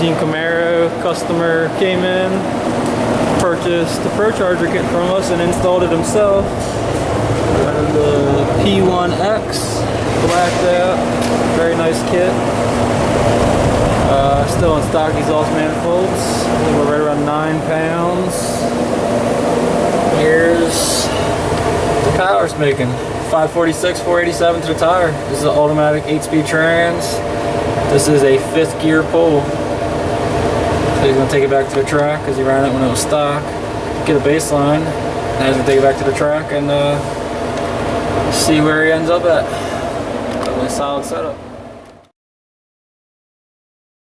2017 Camaro. Customer came in, purchased the ProCharger kit from us and installed it himself. Got the P1X, blacked out, very nice kit. Still in stock exhaust manifolds. I think we're right around 9 pounds. Here's the power it's making. 546, 487 to the tire. This is an automatic 8-speed trans. This is a 5th gear pull. So he's going to take it back to the track because he ran it when it was stock. Get a baseline. Now he's going to take it back to the track and see where he ends up at. Really solid setup.